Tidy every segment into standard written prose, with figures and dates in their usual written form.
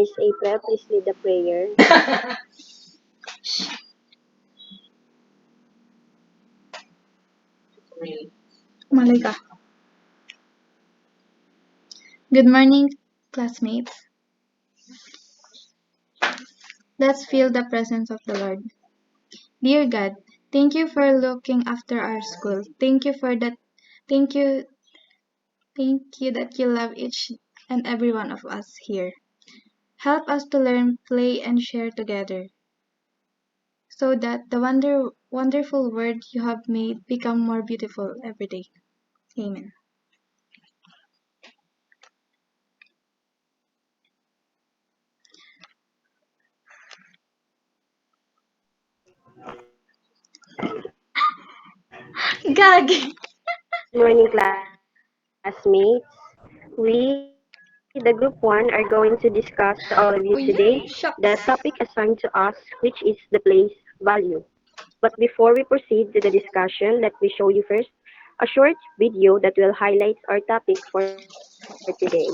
Miss April, please lead the prayer. Malika. Good morning, classmates. Let's feel the presence of the Lord. Dear God, thank you for looking after our school. Thank you for that. Thank you. Thank you that you love each and every one of us here. Help us to learn, play, and share together, so that the wonderful word you have made become more beautiful every day. Amen. Gagi. Good morning, classmates. We, the group 1, are going to discuss to all of you Oh today yeah, the shucks. topic assigned to us, which is the place value. But before we proceed to the discussion, let me show you first a short video that will highlight our topic for today.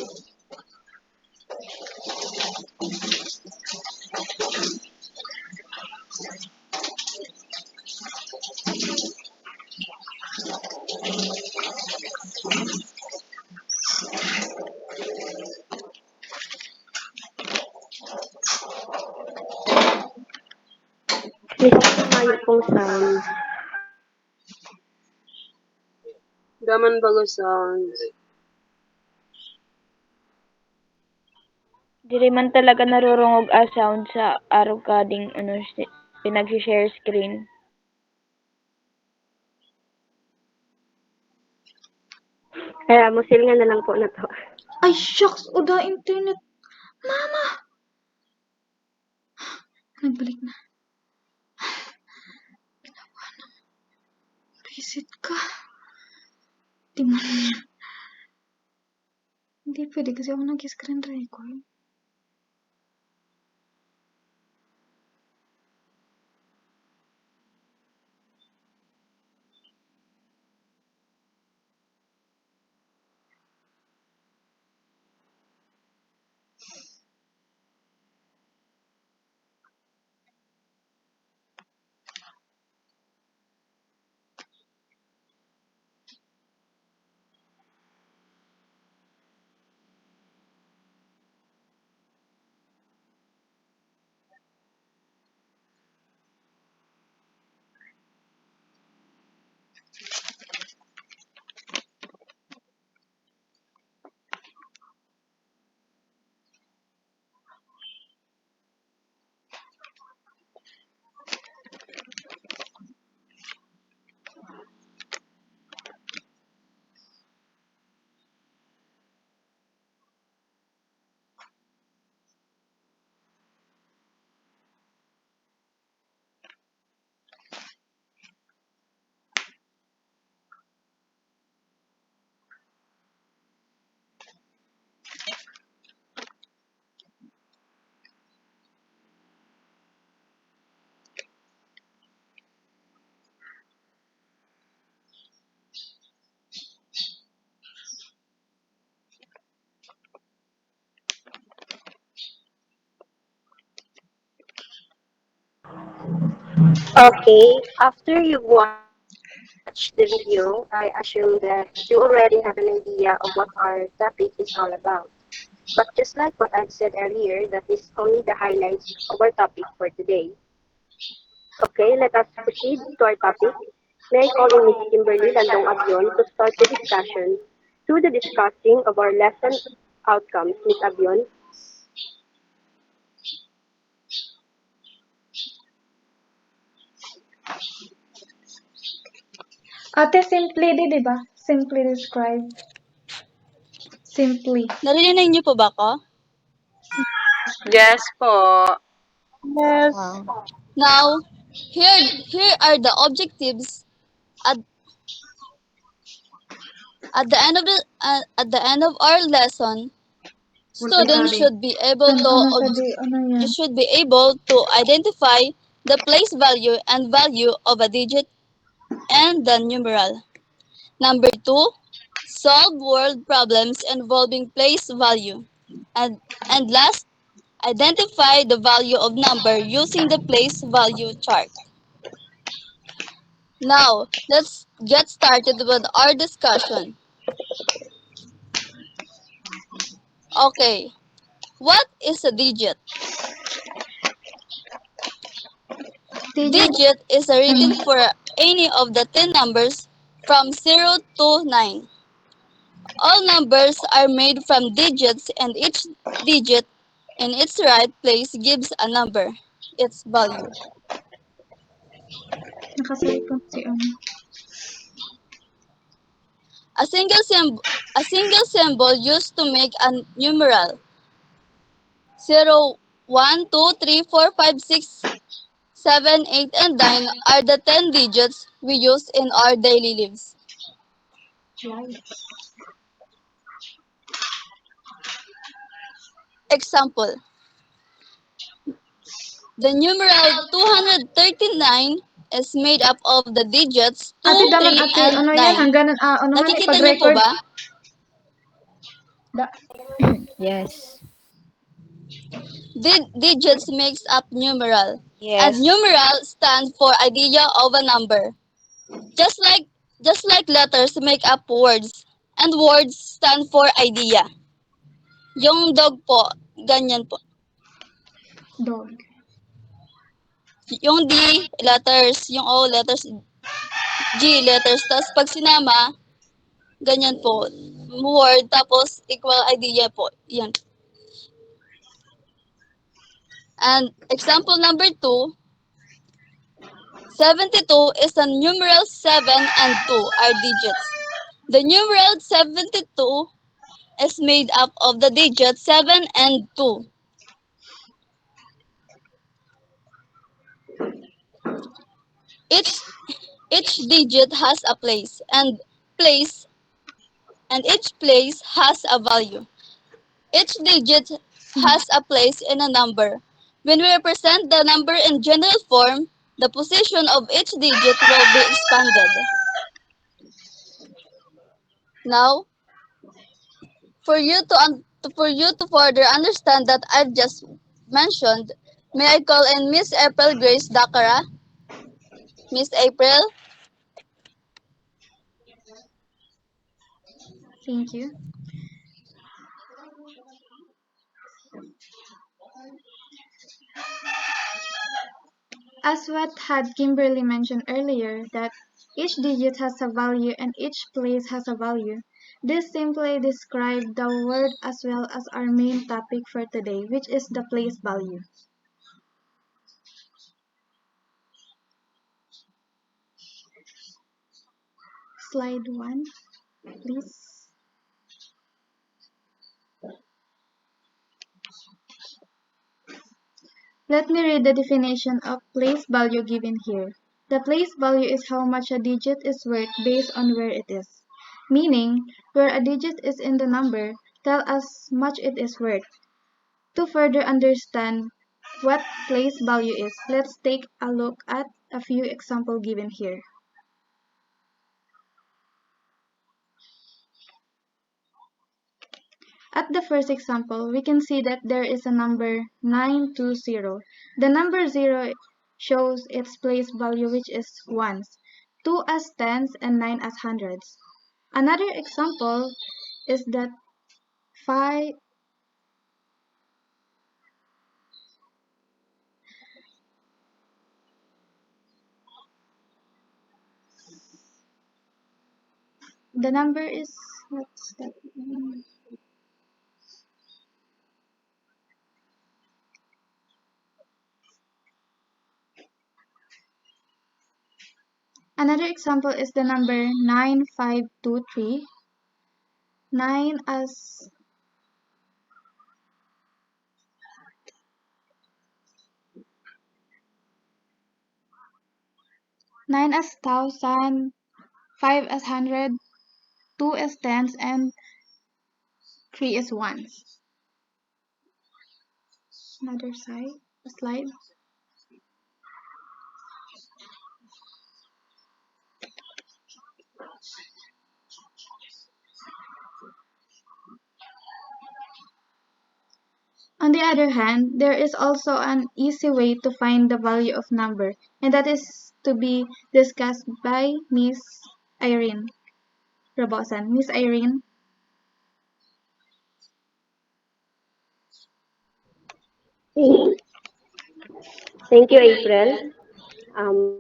Miss Mayo pong sounds. Daman bago sounds. Dili man talaga narurungog a sound sa araw kading pinag-share screen. Kaya musil nga na lang po na to. Ay, shucks. Oda internet. Mama! Nagbalik na. Visit ka. Demonyo. Hindi pwede kasi ako nag-screen record. Okay, after you've watched the video, I assume that you already have an idea of what our topic is all about. But just like what I've said earlier, that is only the highlights of our topic for today. Okay, let us proceed to our topic. May I call in Miss Kimberly Landong Abion to start the discussion through the discussing of our lesson outcomes. Miss Abion. Ate, simply di ba? Simply describe. Simply. Narinig niyo po ba ako? Yes po. Yes. Now, here are the objectives at at the end of our lesson. Students should be able to you should be able to identify the place value and value of a digit and the numeral. Number 2, solve word problems involving place value. And last, identify the value of number using the place value chart. Now, let's get started with our discussion. Okay, what is a digit? Digit? Digit is a Um, reading for any of the 10 numbers from 0 to 9. All numbers are made from digits and each digit in its right place gives a number, its value. nakasalikod si A single symbol, a single symbol used to make a numeral 0, 1, 2, 3, 4, 5, 6, 7, 8, and 9 are the 10 digits we use in our daily lives. Example, the numeral 239 is made up of the digits 2, Ate, daman 3, ate, and ano yan? 9. Hangganan, ano nga, Nakikita niyo po ipag-record. ba? Da, Yes. Digits makes up numeral, and Yes. numeral stands for idea of a number. Just like just like letters make up words, and words stand for idea. Yung dog po, ganyan po. dog. Yung D, letters. Yung O, letters. G, letters. Tapos pag sinama, ganyan po. Word, tapos equal idea po. Yan. And example number 2, 72 is a numeral 7 and 2 are digits. The numeral 72 is made up of the digits 7 and 2. Each each digit has a place and each place has a value. Each digit has a place in a number. When we represent the number in general form, the position of each digit will be expanded. Now, for you to further understand that I've just mentioned, may I call in Miss April Grace Dakara? Miss April? Thank you. As what had Kimberly mentioned earlier, that each digit has a value and each place has a value. This simply describes the word as well as our main topic for today, which is the place value. Slide 1, please. Let me read the definition of place value given here. The place value is how much a digit is worth based on where it is. Meaning, where a digit is in the number, tell us much it is worth. To further understand what place value is, let's take a look at a few examples given here. At the first example, we can see that there is a number 920. The number 0 shows its place value, which is ones, 2 as tens and 9 as hundreds. Another example is that 5 the number is what's that? Another example is the number 9523. 9 as 9 as thousand, 5 as hundred, 2 as tens, and 3 as ones. Another slide. On the other hand, there is also an easy way to find the value of number, and that is to be discussed by Miss Irene Rabosan. Miss Irene, Thank, thank you, April. Um,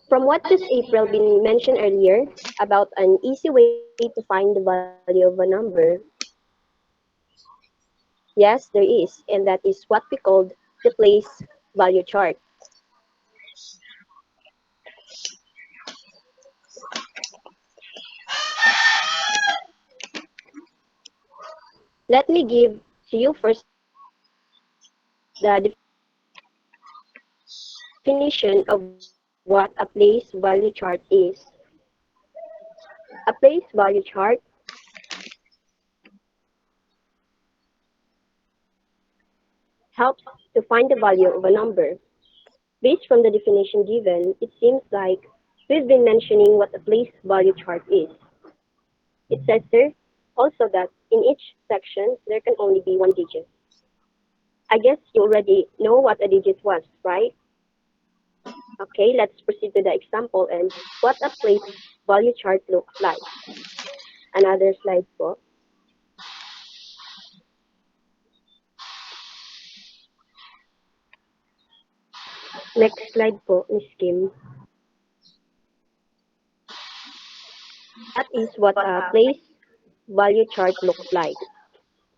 from what just April been mentioned earlier about an easy way to find the value of a number, yes, there is, and that is what we called the place value chart. Let me give to you first the definition of what a place value chart is. A place value chart helps to find the value of a number. Based from the definition given, it seems like we've been mentioning what a place value chart is. It says there also that in each section there can only be one digit. I guess you already know what a digit was, right? Okay, let's proceed to the example and what a place value chart looks like. Another slide po. Next slide po, Miss Kim. That is what a place value chart looks like.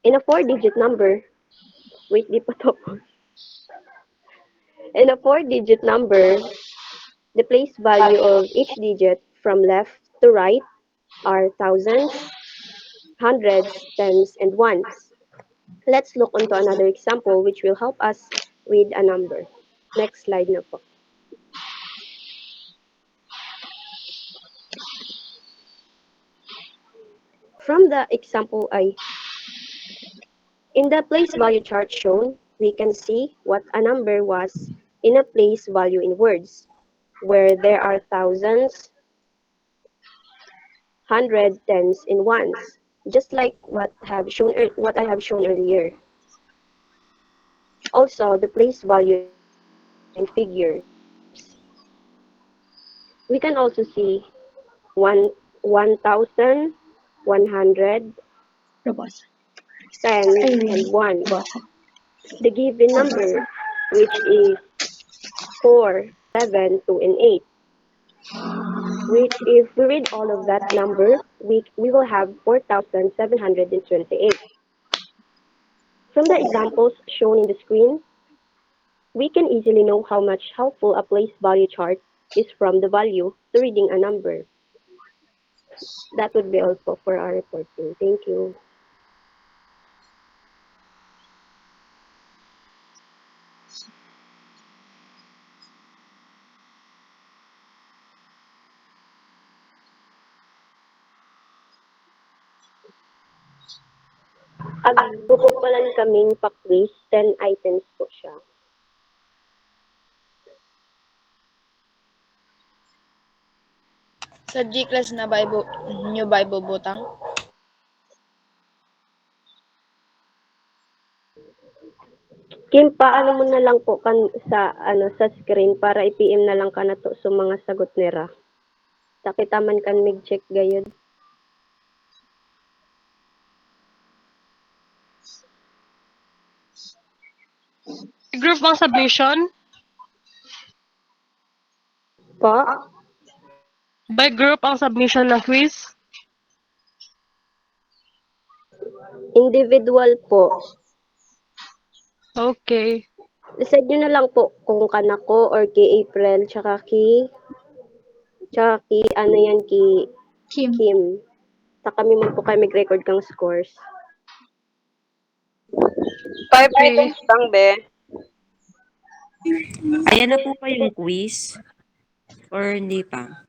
In a four-digit number, wait, di pa tapos. In a four-digit number, the place value of each digit from left to right are thousands, hundreds, tens, and ones. Let's look onto another example which will help us read a number. Next slide na po. From the example I in the place value chart shown, we can see what a number was in a place value in words, where there are thousands, hundred, tens, and ones, just like what I have shown earlier. Also, the place value in figures. We can also see one thousand, 100, Rabosan. 10, and Irene 1. Rabosan. The given number, which is 4, 7, 2, and 8, which if we read all of that number, we will have 4,728. From the examples shown in the screen, we can easily know how much helpful a place value chart is from the value to reading a number. That would be all for our reporting. Thank you. Agbo po pala kaming pa-quiz, 10 items po siya. Sa G-class na Bible, New Bible butang. Kim, paano mo na lang po sa sa screen para i-PM na lang ka na to sa mga sagot nira. Takitaman kan mig-check gayud. Group ang submission? Po, By group ang submission ng quiz? individual po. Okay. Decide nyo na lang po kung kanako or kay April tsaka ki ano yan ki Kim. Kim. Sa kami mo po kayo mag-record kang scores. 5 items lang, be. Ayan na po ba yung quiz? Or hindi pa?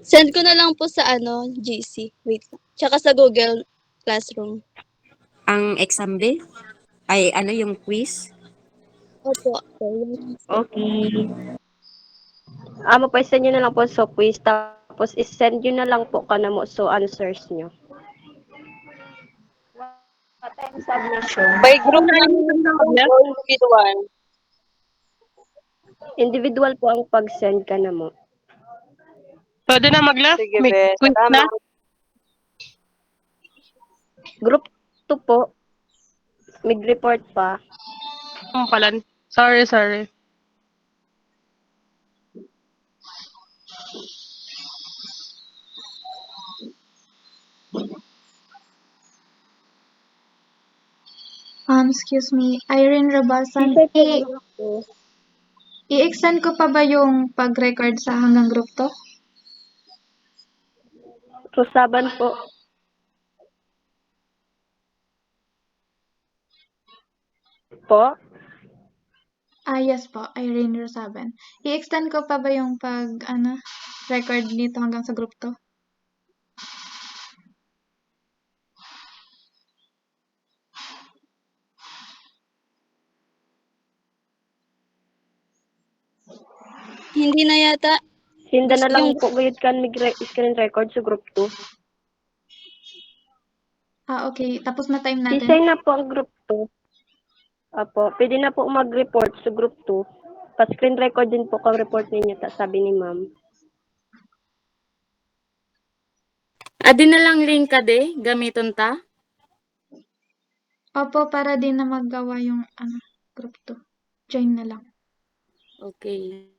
Send ko na lang po sa GC. Wait lang. Tsaka sa Google Classroom. Ang exam be? Ay, ano yung quiz? Opo. Okay. Mapwesto nyo na lang po sa quiz tapos Tapos is-send nyo na lang po kanamo so answers nyo. What time submission? By Ano group na lang yung mag-left? o individual? Individual po ang pag-send kanamo. Pwede na mag-left? Sige, May be. quiz na? Salamat. Group 2 po. Mid-report pa. Pala. Sorry. Excuse me, Irene Robasan, Teacher po group 2. i-extend ko pa ba yung pag-record sa hanggang group to? Rosaban po. Po? Yes po, Irene Rosaban. I-extend ko pa ba yung record dito hanggang sa group to? Hindi na yata. Hinda na lang Yung po gayud kan screen record sa group 2. Okay. Tapos na time natin. Design na po ang group 2. Apo, pwede na po mag-report sa group 2. Pa-screen record din po kang report ninyo, sabi ni ma'am. Adi na lang link ka de, gamiton ta? Opo, para din na maggawa yung group to. Join na lang. Okay.